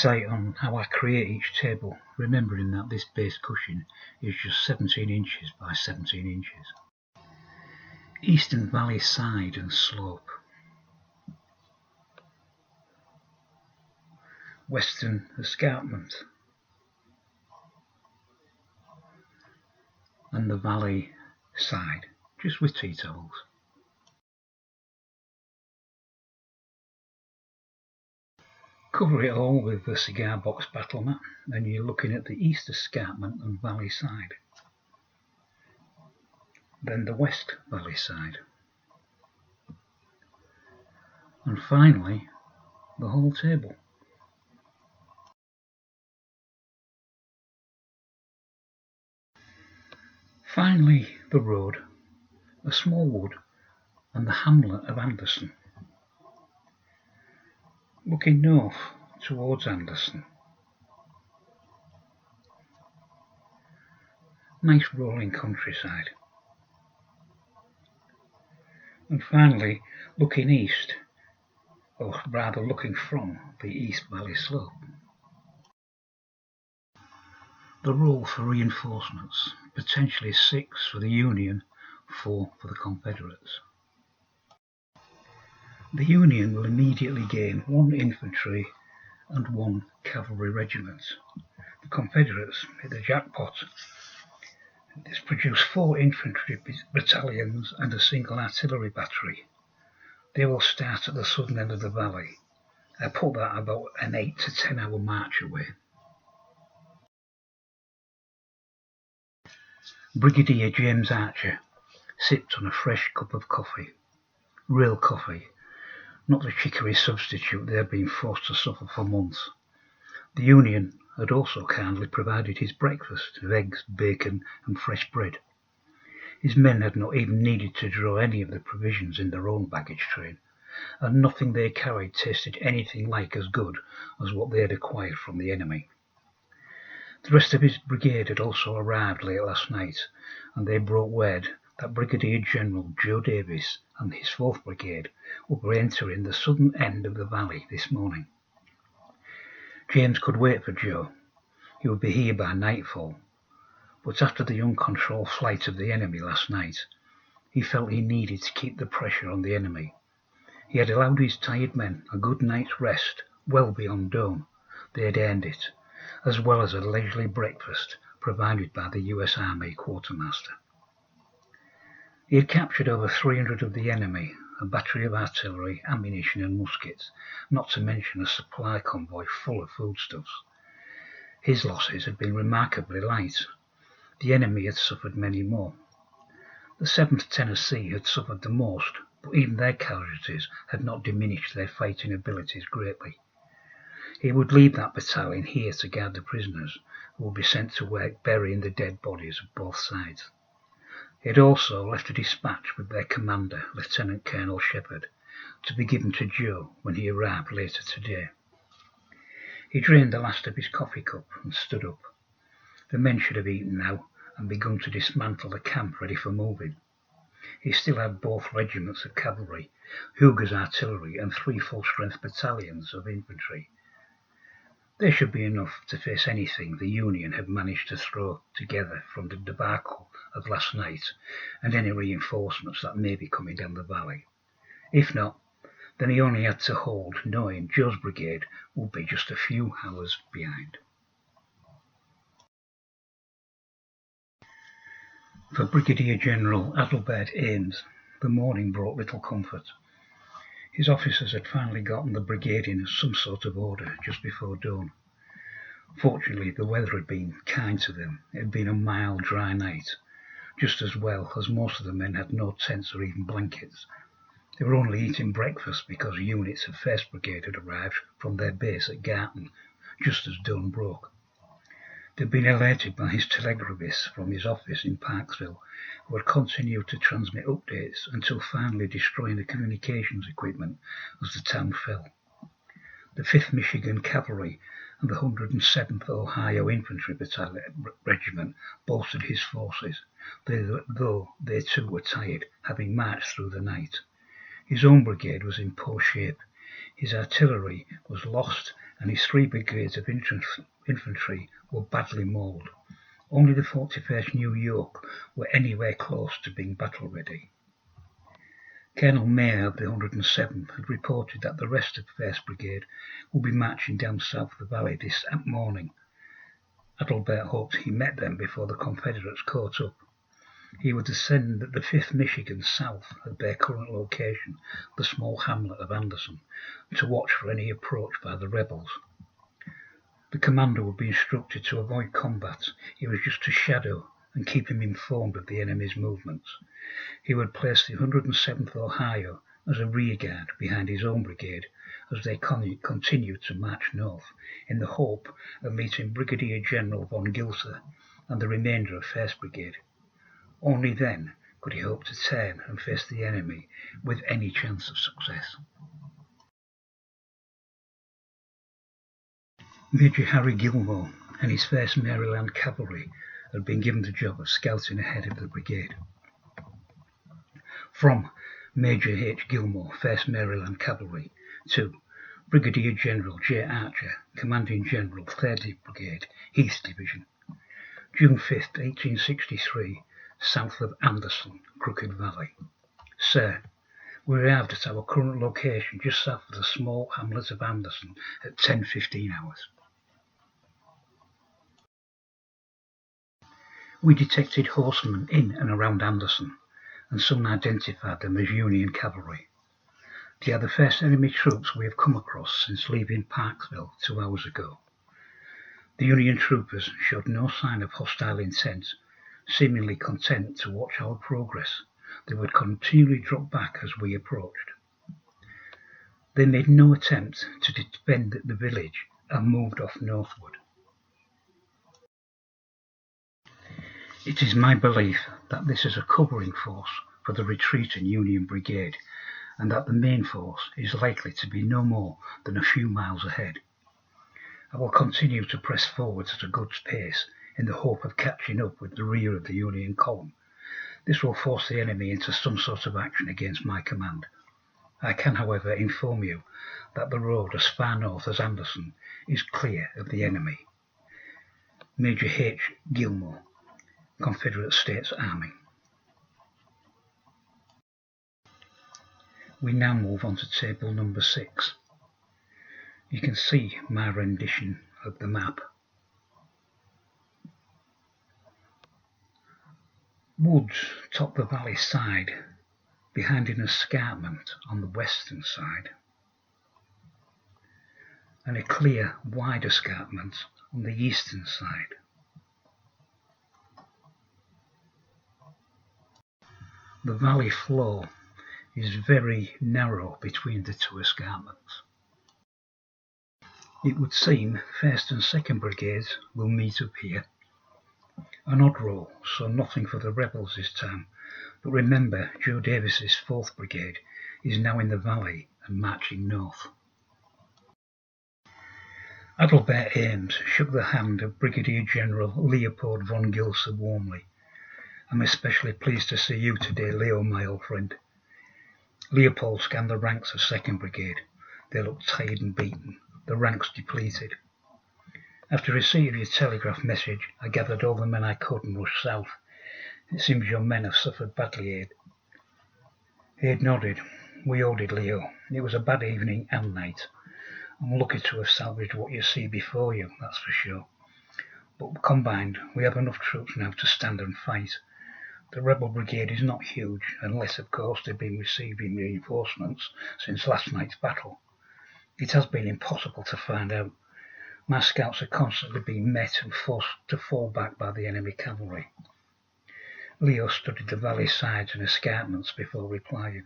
Sight on how I create each table, remembering that this base cushion is just 17 inches by 17 inches. Eastern Valley side and slope. Western escarpment. And the valley side, just with tea towels. Cover it all with the cigar box battle mat, and you're looking at the east escarpment and valley side. Then the west valley side. And finally, the whole table. Finally, the road, a small wood, and the hamlet of Anderson. Looking north towards Anderson. Nice rolling countryside. And finally, looking east, or rather looking from the East Valley slope. The roll for reinforcements, potentially 6 for the Union, 4 for the Confederates. The Union will immediately gain 1 infantry and 1 cavalry regiment. The Confederates hit the jackpot. This produced 4 infantry battalions and a single artillery battery. They will start at the southern end of the valley. I put that about an 8 to 10 hour march away. Brigadier James Archer sipped on a fresh cup of coffee. Real coffee, not the chicory substitute they had been forced to suffer for months. The Union had also kindly provided his breakfast of eggs, bacon and fresh bread. His men had not even needed to draw any of the provisions in their own baggage train, and nothing they carried tasted anything like as good as what they had acquired from the enemy. The rest of his brigade had also arrived late last night, and they brought word that Brigadier General Joe Davis and his 4th Brigade would be entering the southern end of the valley this morning. James could wait for Joe. He would be here by nightfall, but after the uncontrolled flight of the enemy last night, he felt he needed to keep the pressure on the enemy. He had allowed his tired men a good night's rest well beyond dawn. They had earned it, as well as a leisurely breakfast provided by the US Army Quartermaster. He had captured over 300 of the enemy, a battery of artillery, ammunition and muskets, not to mention a supply convoy full of foodstuffs. His losses had been remarkably light. The enemy had suffered many more. The 7th Tennessee had suffered the most, but even their casualties had not diminished their fighting abilities greatly. He would leave that battalion here to guard the prisoners, who would be sent to work burying the dead bodies of both sides. He had also left a dispatch with their commander, Lieutenant Colonel Shepard, to be given to Joe when he arrived later today. He drained the last of his coffee cup and stood up. The men should have eaten now and begun to dismantle the camp ready for moving. He still had both regiments of cavalry, Huger's artillery and 3 full-strength battalions of infantry. There should be enough to face anything the Union had managed to throw together from the debacle of last night and any reinforcements that may be coming down the valley. If not, then he only had to hold, knowing Joe's brigade would be just a few hours behind. For Brigadier General Adelbert Ames, the morning brought little comfort. His officers had finally gotten the brigade in some sort of order just before dawn. Fortunately, the weather had been kind to them. It had been a mild, dry night, just as well as most of the men had no tents or even blankets. They were only eating breakfast because units of 1st Brigade had arrived from their base at Garton just as dawn broke. They had been alerted by his telegraphist from his office in Parksville, who had continued to transmit updates until finally destroying the communications equipment as the town fell. The 5th Michigan Cavalry and the 107th Ohio Infantry Regiment bolstered his forces, though they too were tired, having marched through the night. His own brigade was in poor shape. His artillery was lost and his 3 brigades of infantry were badly mauled. Only the 41st New York were anywhere close to being battle ready. Colonel Mayer of the 107th had reported that the rest of 1st Brigade would be marching down south of the valley this morning. Adalbert hoped he met them before the Confederates caught up. He would ascend the 5th Michigan south at their current location, the small hamlet of Anderson, to watch for any approach by the rebels. The commander would be instructed to avoid combat. He was just to shadow and keep him informed of the enemy's movements. He would place the 107th Ohio as a rearguard behind his own brigade as they continued to march north, in the hope of meeting Brigadier General von Gilser and the remainder of 1st Brigade. Only then could he hope to turn and face the enemy with any chance of success. Major Harry Gilmore and his 1st Maryland Cavalry had been given the job of scouting ahead of the brigade. From Major H. Gilmore, 1st Maryland Cavalry, to Brigadier General J. Archer, Commanding General, 3rd Brigade, East Division, June 5, 1863, south of Anderson, Crooked Valley. Sir, we arrived at our current location just south of the small hamlet of Anderson at 10:15 hours. We detected horsemen in and around Anderson, and soon identified them as Union cavalry. They are the first enemy troops we have come across since leaving Parksville 2 hours ago. The Union troopers showed no sign of hostile intent, seemingly content to watch our progress. They would continually drop back as we approached. They made no attempt to defend the village and moved off northward. It is my belief that this is a covering force for the retreating Union Brigade, and that the main force is likely to be no more than a few miles ahead. I will continue to press forward at a good pace in the hope of catching up with the rear of the Union column. This will force the enemy into some sort of action against my command. I can, however, inform you that the road as far north as Anderson is clear of the enemy. Major H. Gilmore, Confederate States Army. We now move on to table number 6. You can see my rendition of the map. Woods top the valley side, behind an escarpment on the western side, and a clear, wide escarpment on the eastern side. The valley floor is very narrow between the two escarpments. It would seem 1st and 2nd Brigades will meet up here. An odd roll, so nothing for the rebels this time, but remember Joe Davis's 4th Brigade is now in the valley and marching north. Adalbert Ames shook the hand of Brigadier General Leopold von Gilser warmly. I'm especially pleased to see you today, Leo, my old friend. Leopold scanned the ranks of 2nd Brigade. They looked tired and beaten, the ranks depleted. After receipt of your telegraph message, I gathered all the men I could and rushed south. It seems your men have suffered badly, Aid. Aid nodded. We all did, Leo. It was a bad evening and night. I'm lucky to have salvaged what you see before you, that's for sure. But combined, we have enough troops now to stand and fight. The rebel brigade is not huge, unless of course they've been receiving reinforcements since last night's battle. It has been impossible to find out. My scouts are constantly being met and forced to fall back by the enemy cavalry. Leo studied the valley sides and escarpments before replying.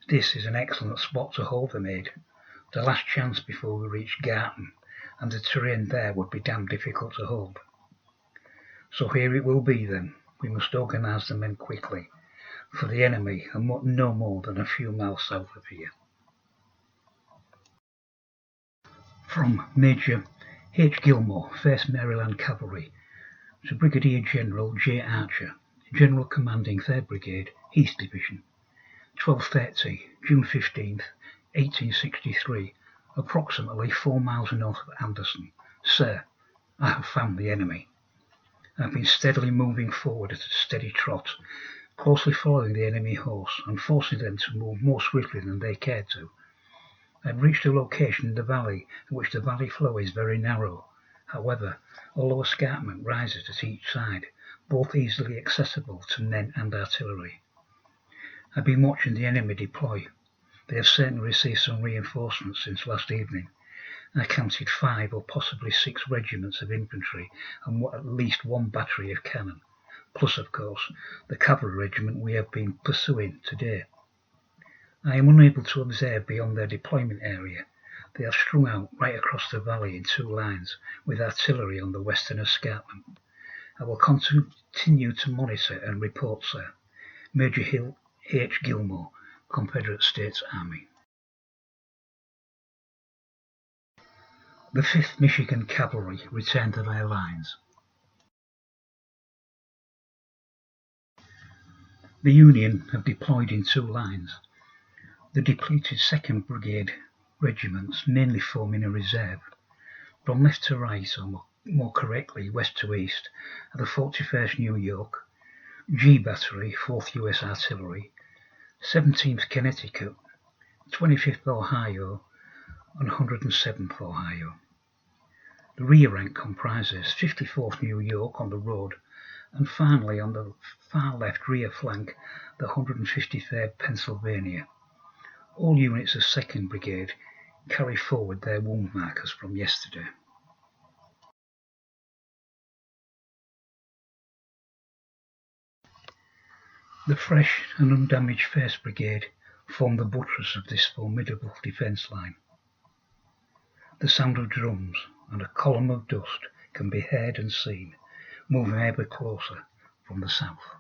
This is an excellent spot to hold them, Aid. The last chance before we reach Garton, and the terrain there would be damn difficult to hold. So here it will be then. We must organise the men quickly, for the enemy are no more than a few miles south of here. From Major H. Gilmore, 1st Maryland Cavalry, to Brigadier General J. Archer, General Commanding 3rd Brigade, East Division, 12:30, June 15th, 1863, approximately 4 miles north of Anderson. Sir, I have found the enemy. I have been steadily moving forward at a steady trot, closely following the enemy horse and forcing them to move more swiftly than they cared to. I had reached a location in the valley in which the valley floor is very narrow. However, a low escarpment rises at each side, both easily accessible to men and artillery. I have been watching the enemy deploy. They have certainly received some reinforcements since last evening. I counted 5 or possibly 6 regiments of infantry and at least 1 battery of cannon, plus, of course, the cavalry regiment we have been pursuing today. I am unable to observe beyond their deployment area. They are strung out right across the valley in 2 lines, with artillery on the western escarpment. I will continue to monitor and report, sir. Major Hill H. Gilmore, Confederate States Army. The 5th Michigan Cavalry returned to their lines. The Union have deployed in 2 lines. The depleted 2nd Brigade regiments mainly forming a reserve. From left to right, or more correctly west to east, are the 41st New York, G Battery, 4th U.S. Artillery, 17th Connecticut, 25th Ohio, and 107th Ohio. The rear rank comprises 54th New York on the road, and finally on the far left rear flank, the 153rd Pennsylvania. All units of 2nd Brigade carry forward their wound markers from yesterday. The fresh and undamaged 1st Brigade form the buttress of this formidable defence line. The sound of drums and a column of dust can be heard and seen, moving ever closer from the south.